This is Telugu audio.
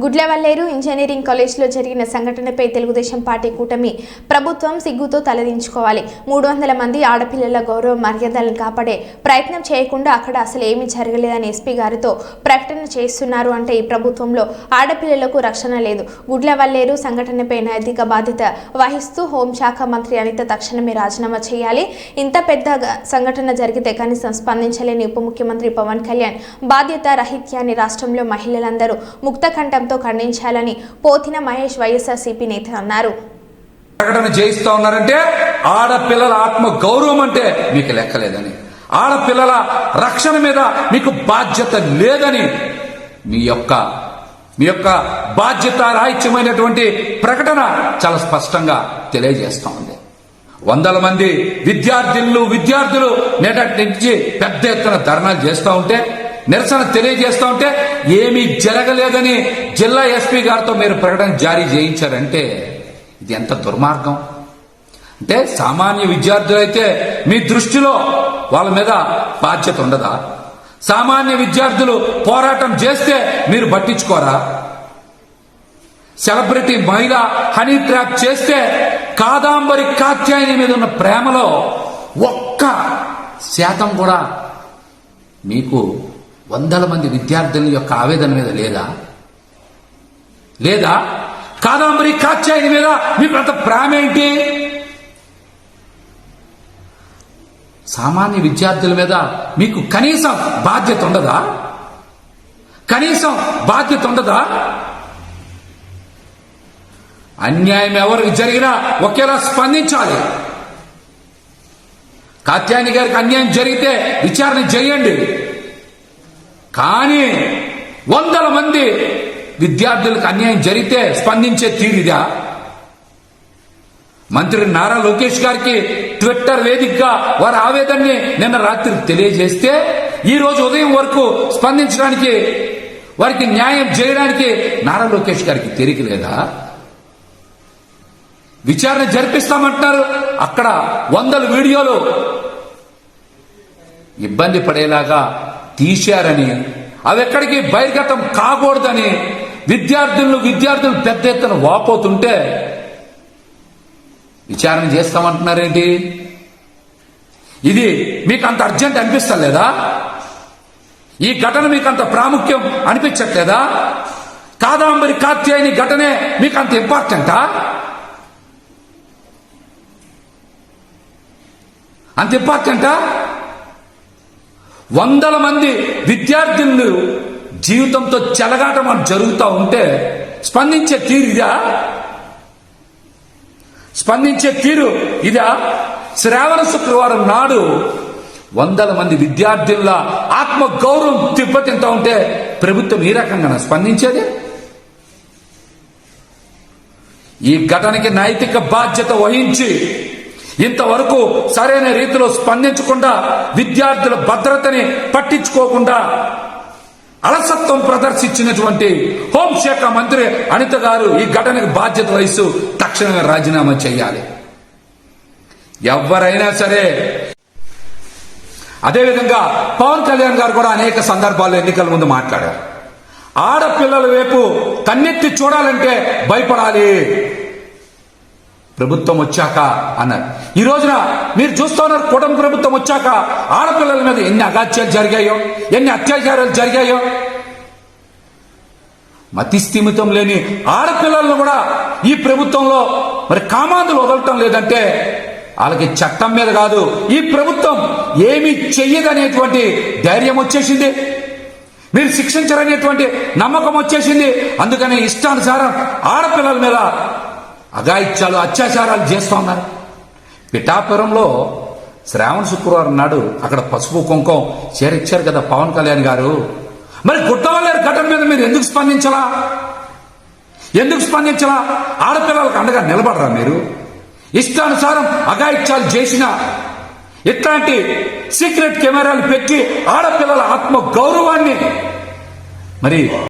గుడ్లవల్లేరు ఇంజనీరింగ్ కాలేజ్లో జరిగిన సంఘటనపై తెలుగుదేశం పార్టీ కూటమి ప్రభుత్వం సిగ్గుతో తలదించుకోవాలి. 300 మంది ఆడపిల్లల గౌరవ మర్యాదలను కాపాడే ప్రయత్నం చేయకుండా అక్కడ అసలు ఏమీ జరగలేదని ఎస్పీ గారితో ప్రకటన చేస్తున్నారు అంటే ఈ ప్రభుత్వంలో ఆడపిల్లలకు రక్షణ లేదు. గుడ్లవల్లేరు సంఘటనపై నైతిక బాధ్యత వహిస్తూ హోంశాఖ మంత్రి అనిత తక్షణమే రాజీనామా చేయాలి. ఇంత పెద్ద సంఘటన జరిగితే కనీసం స్పందించలేని ఉప ముఖ్యమంత్రి పవన్ కళ్యాణ్ బాధ్యత రహిత్యాన్ని రాష్ట్రంలో మహిళలందరూ ముక్తకంఠంతో ఖండించాలని పోతిన మహేష్ వైఎస్ఆర్సీపీ నేత అన్నారు. ప్రకటన చేయిస్తా ఉన్నారంటే ఆడపిల్లల ఆత్మ గౌరవం అంటే మీకు లెక్కలేదని, ఆడపిల్లల రక్షణ మీద మీకు బాధ్యత లేదని మీ యొక్క బాధ్యత రాహిత్యమైనటువంటి ప్రకటన చాలా స్పష్టంగా తెలియజేస్తా ఉంది. 100 మంది విద్యార్థులు నేటి నుంచి పెద్ద ఎత్తున ధర్నాలు చేస్తూ ఉంటే, నిరసన తెలియజేస్తూ ఉంటే ఏమీ జరగలేదని జిల్లా ఎస్పీ గారితో మీరు ప్రకటన జారీ చేయించారంటే ఇది ఎంత దుర్మార్గం. అంటే సామాన్య విద్యార్థులైతే మీ దృష్టిలో వాళ్ళ మీద బాధ్యత ఉండదా? సామాన్య విద్యార్థులు పోరాటం చేస్తే మీరు పట్టించుకోరా? సెలబ్రిటీ మహిళ హనీ ట్రాప్ చేస్తే కాదాంబరి కాత్యాయని మీద ఉన్న ప్రేమలో 1% కూడా మీకు 100 మంది విద్యార్థుల యొక్క ఆవేదన మీద లేదా? కాదాంబరి కాత్యాయని మీద మీకు అంత ప్రేమ ఏంటి? సామాన్య విద్యార్థుల మీద మీకు కనీసం బాధ్యత ఉండదా? అన్యాయం ఎవరికి జరిగినా ఒకేలా స్పందించాలి. కాత్యాయని గారికి అన్యాయం జరిగితే విచారణ చేయండి. కానీ 100 మంది విద్యార్థులకు అన్యాయం జరిగితే స్పందించే తీరిదా? మంత్రి నారా లోకేష్ గారికి ట్విట్టర్ వేదికగా వారి ఆవేదనని నిన్న రాత్రి తెలియజేస్తే ఈ రోజు ఉదయం వరకు స్పందించడానికి, వారికి న్యాయం చేయడానికి నారా లోకేష్ గారికి తెలియలేదా? విచారణ జరిపిస్తామంటున్నారు. అక్కడ 100 వీడియోలు ఇబ్బంది పడేలాగా తీశారని, అవి ఎక్కడికి బహిర్గతం కాకూడదని విద్యార్థులు పెద్ద ఎత్తున వాపోతుంటే విచారణ చేస్తామంటున్నారేంటి? ఇది మీకు అంత అర్జెంట్ అనిపిస్తలేదా? ఈ ఘటన మీకు అంత ప్రాముఖ్యం అనిపించట్లేదా? కాదాంబరి కాత్యాయని ఘటనే మీకు అంత ఇంపార్టెంటా? అంత ఇంపార్టెంటా? 100 మంది విద్యార్థులు జీవితంతో చెలగాటం జరుగుతూ ఉంటే స్పందించే తీరు ఇదా? శ్రావణ శుక్రవారం నాడు 100 మంది విద్యార్థుల ఆత్మ గౌరవం తిబ్బతింటూ ఉంటే ప్రభుత్వం ఈ రకంగా స్పందించేది? ఈ ఘటనకి నైతిక బాధ్యత వహించి ఇంతవరకు సరైన రీతిలో స్పందించకుండా, విద్యార్థుల భద్రతని పట్టించుకోకుండా అలసత్వం ప్రదర్శించినటువంటి హోంశాఖ మంత్రి అనిత గారు ఈ ఘటనకు బాధ్యత వహిస్తూ తక్షణమే రాజీనామా చేయాలి. ఎవరైనా సరే. అదేవిధంగా పవన్ కళ్యాణ్ గారు కూడా అనేక సందర్భాల్లో ఎన్నికల ముందు మాట్లాడారు. ఆడపిల్లల వైపు కన్నెత్తి చూడాలంటే భయపడాలి ప్రభుత్వం వచ్చాక అన్నారు. ఈ రోజున మీరు చూస్తూ ఉన్నారు, కూటమి ప్రభుత్వం వచ్చాక ఆడపిల్లల మీద ఎన్ని అగాత్యాలు జరిగాయో, ఎన్ని అత్యాచారాలు జరిగాయో. మతి స్థిమితం లేని ఆడపిల్లలను కూడా ఈ ప్రభుత్వంలో మరి కామాంధులు వదలటం లేదంటే వాళ్ళకి చట్టం మీద కాదు, ఈ ప్రభుత్వం ఏమీ చెయ్యదనేటువంటి ధైర్యం వచ్చేసింది. మీరు శిక్షించరనేటువంటి నమ్మకం వచ్చేసింది. అందుకని ఇష్టానుసారం ఆడపిల్లల మీద అఘాయిత్యాలు, అత్యాచారాలు చేస్తూ ఉన్నారు. పిఠాపురంలో శ్రావణ శుక్రవారం నాడు అక్కడ పసుపు కుంకం చేరిచ్చారు కదా పవన్ కళ్యాణ్ గారు. మరి గుడ్డవల్లేరు ఘటన మీద మీరు ఎందుకు స్పందించలా? ఆడపిల్లలకు అండగా నిలబడరా మీరు? ఇష్టానుసారం అఘాయిత్యాలు చేసిన ఇట్లాంటి సీక్రెట్ కెమెరాలు పెట్టి ఆడపిల్లల ఆత్మ గౌరవాన్ని మరి